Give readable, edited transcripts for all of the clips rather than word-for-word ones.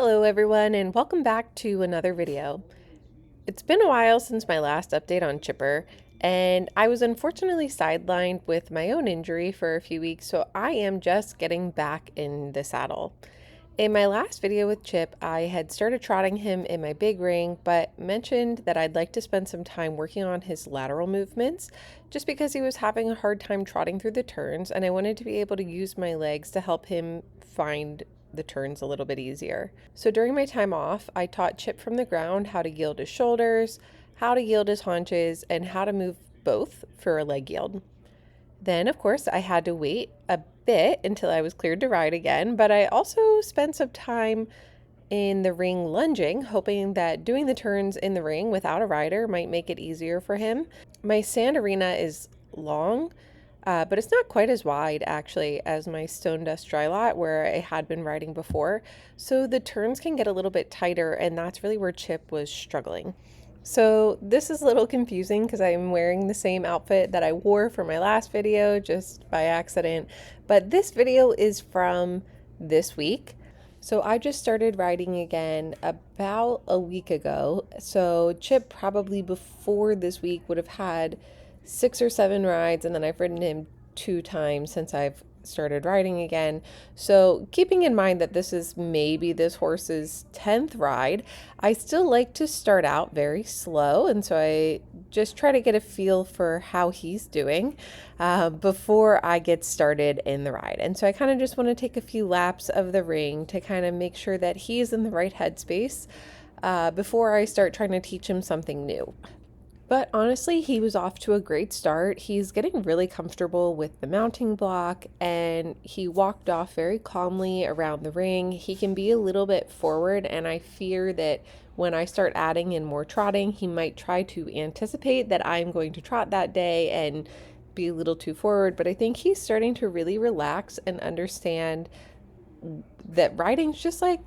Hello everyone and welcome back to another video. It's been a while since my last update on Chipper, and I was unfortunately sidelined with my own injury for a few weeks, so I am just getting back in the saddle. In my last video with Chip, I had started trotting him in my big ring, but mentioned that I'd like to spend some time working on his lateral movements, just because he was having a hard time trotting through the turns, and I wanted to be able to use my legs to help him find the turns a little bit easier. So during my time off, I taught Chip from the ground how to yield his shoulders, how to yield his haunches, and how to move both for a leg yield. Then, of course, I had to wait a bit until I was cleared to ride again, but I also spent some time in the ring lunging, hoping that doing the turns in the ring without a rider might make it easier for him. My sand arena is long, but it's not quite as wide actually as my stone dust dry lot where I had been riding before, so the turns can get a little bit tighter, and that's really where Chip was struggling. So this is a little confusing because I'm wearing the same outfit that I wore for my last video just by accident, but this video is from this week. So I just started riding again about a week ago. So Chip probably before this week would have had 6 or 7 rides, and then I've ridden him 2 times since I've started riding again. So keeping in mind that this is maybe this horse's 10th ride, I still like to start out very slow, and so I just try to get a feel for how he's doing before I get started in the ride. And so I kind of just want to take a few laps of the ring to kind of make sure that he's in the right headspace before I start trying to teach him something new. But honestly, he was off to a great start. He's getting really comfortable with the mounting block, and he walked off very calmly around the ring. He can be a little bit forward, and I fear that when I start adding in more trotting, he might try to anticipate that I'm going to trot that day and be a little too forward. But I think he's starting to really relax and understand that riding's just like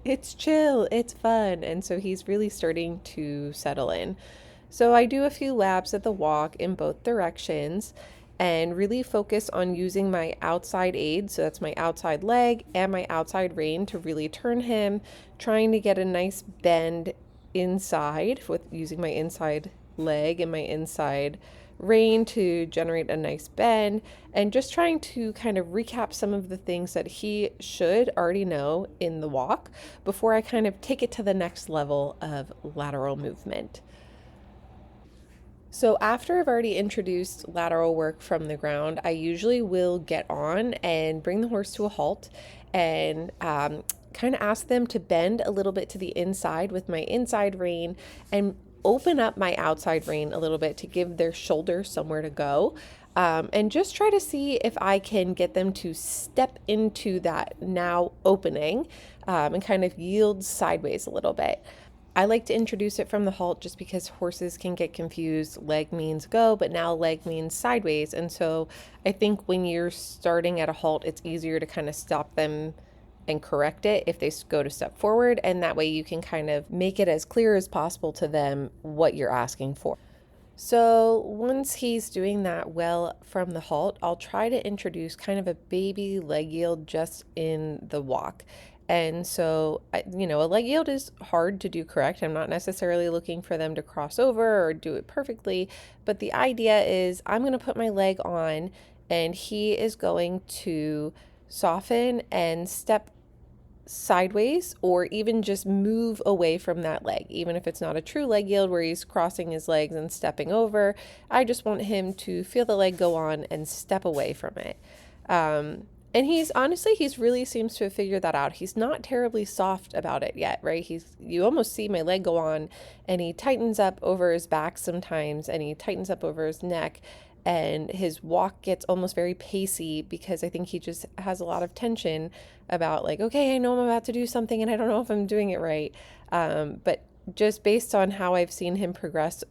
it's chill, it's fun, and so he's really starting to settle in. So I do a few laps at the walk in both directions and really focus on using my outside aid, so that's my outside leg and my outside rein, to really turn him, trying to get a nice bend inside with using my inside leg and my inside rein to generate a nice bend, and just trying to kind of recap some of the things that he should already know in the walk before I kind of take it to the next level of lateral movement. So after I've already introduced lateral work from the ground, I usually will get on and bring the horse to a halt and kind of ask them to bend a little bit to the inside with my inside rein and open up my outside rein a little bit to give their shoulder somewhere to go. And just try to see if I can get them to step into that now opening and kind of yield sideways a little bit. I like to introduce it from the halt just because horses can get confused. Leg means go, but now leg means sideways. And so I think when you're starting at a halt, it's easier to kind of stop them and correct it if they go to step forward. And that way you can kind of make it as clear as possible to them what you're asking for. So once he's doing that well from the halt, I'll try to introduce kind of a baby leg yield just in the walk. And so, a leg yield is hard to do correct. I'm not necessarily looking for them to cross over or do it perfectly, but the idea is I'm going to put my leg on and he is going to soften and step sideways or even just move away from that leg. Even if it's not a true leg yield where he's crossing his legs and stepping over, I just want him to feel the leg go on and step away from it. And he's really seems to have figured that out. He's not terribly soft about it yet, right? You almost see my leg go on and he tightens up over his back sometimes and he tightens up over his neck, and his walk gets almost very pacey because I think he just has a lot of tension about like, okay, I know I'm about to do something and I don't know if I'm doing it right. But just based on how I've seen him progress,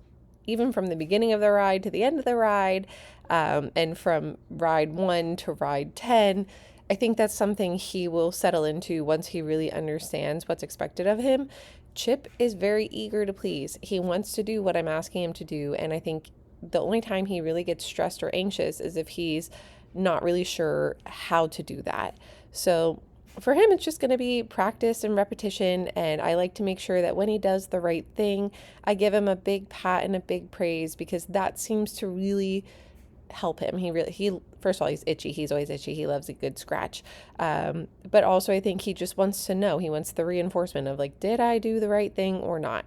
even from the beginning of the ride to the end of the ride, and from ride 1 to ride 10, I think that's something he will settle into once he really understands what's expected of him. Chip is very eager to please. He wants to do what I'm asking him to do, and I think the only time he really gets stressed or anxious is if he's not really sure how to do that. So For him, it's just going to be practice and repetition. And I like to make sure that when he does the right thing, I give him a big pat and a big praise, because that seems to really help him. He first of all, he's itchy. He's always itchy. He loves a good scratch. But also, I think he just wants to know. He wants the reinforcement of like, did I do the right thing or not?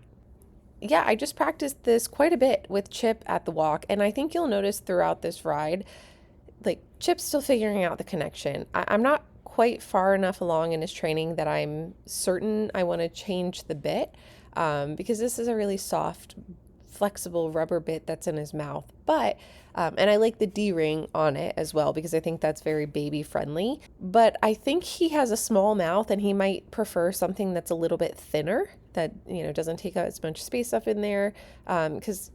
Yeah, I just practiced this quite a bit with Chip at the walk, and I think you'll notice throughout this ride, like Chip's still figuring out the connection. I'm not quite far enough along in his training that I'm certain I want to change the bit, because this is a really soft, flexible rubber bit that's in his mouth. But and I like the D-ring on it as well, because I think that's very baby friendly. But I think he has a small mouth and he might prefer something that's a little bit thinner, that, doesn't take up as much space up in there. Because,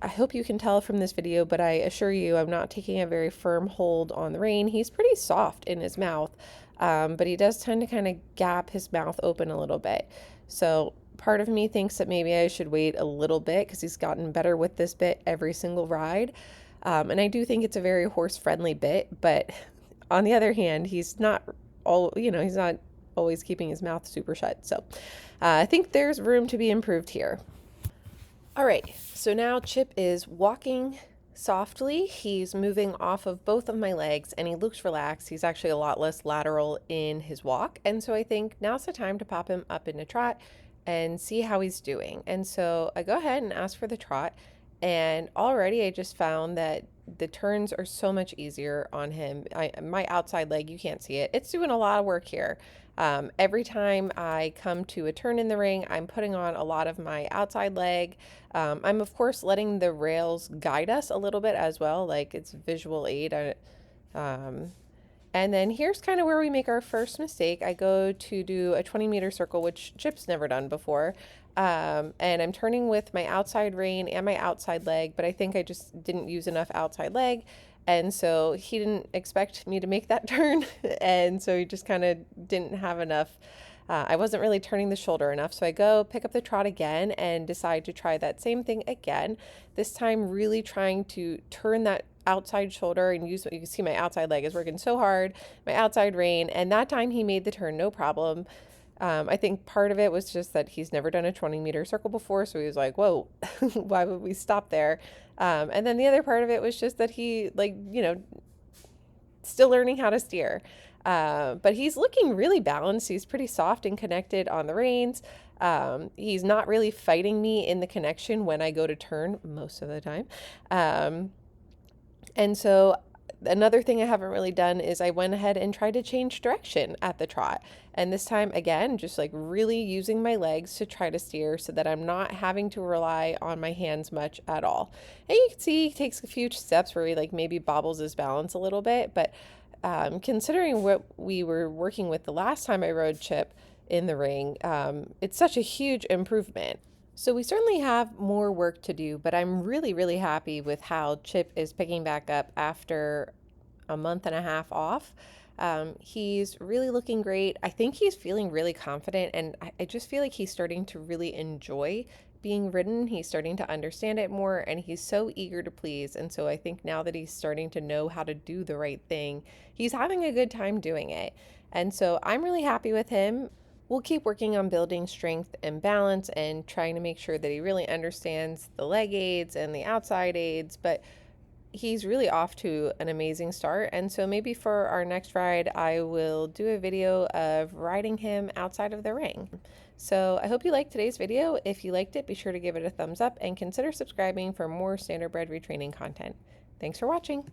I hope you can tell from this video, but I assure you I'm not taking a very firm hold on the rein. He's pretty soft in his mouth, but he does tend to kind of gap his mouth open a little bit. So part of me thinks that maybe I should wait a little bit, because he's gotten better with this bit every single ride. And I do think it's a very horse-friendly bit, but on the other hand, he's not always keeping his mouth super shut. So I think there's room to be improved here. All right, so now Chip is walking softly. He's moving off of both of my legs and he looks relaxed. He's actually a lot less lateral in his walk. And so I think now's the time to pop him up in a trot and see how he's doing. And so I go ahead and ask for the trot. And already I just found that the turns are so much easier on him. My outside leg, you can't see it. It's doing a lot of work here. Every time I come to a turn in the ring, I'm putting on a lot of my outside leg. I'm of course letting the rails guide us a little bit as well, like it's visual aid. And then here's kind of where we make our first mistake. I go to do a 20-meter circle, which Chip's never done before. And I'm turning with my outside rein and my outside leg, but I think I just didn't use enough outside leg. And so he didn't expect me to make that turn. And so he just kind of didn't have enough. I wasn't really turning the shoulder enough. So I go pick up the trot again and decide to try that same thing again. This time really trying to turn that outside shoulder and use, you can see my outside leg is working so hard, my outside rein. And that time he made the turn, no problem. I think part of it was just that he's never done a 20-meter circle before. So he was like, whoa, why would we stop there? And then the other part of it was just that he, still learning how to steer. But he's looking really balanced. He's pretty soft and connected on the reins. He's not really fighting me in the connection when I go to turn most of the time. And so another thing I haven't really done is I went ahead and tried to change direction at the trot. And this time, again, just like really using my legs to try to steer so that I'm not having to rely on my hands much at all. And you can see he takes a few steps where he maybe bobbles his balance a little bit. But considering what we were working with the last time I rode Chip in the ring, it's such a huge improvement. So we certainly have more work to do, but I'm really, really happy with how Chip is picking back up after a month and a half off. He's really looking great. I think he's feeling really confident, and I just feel like he's starting to really enjoy being ridden. He's starting to understand it more, and he's so eager to please. And so I think now that he's starting to know how to do the right thing, he's having a good time doing it. And so I'm really happy with him. We'll keep working on building strength and balance and trying to make sure that he really understands the leg aids and the outside aids, but he's really off to an amazing start. And so maybe for our next ride, I will do a video of riding him outside of the ring. So I hope you liked today's video. If you liked it, be sure to give it a thumbs up and consider subscribing for more Standardbred retraining content. Thanks for watching.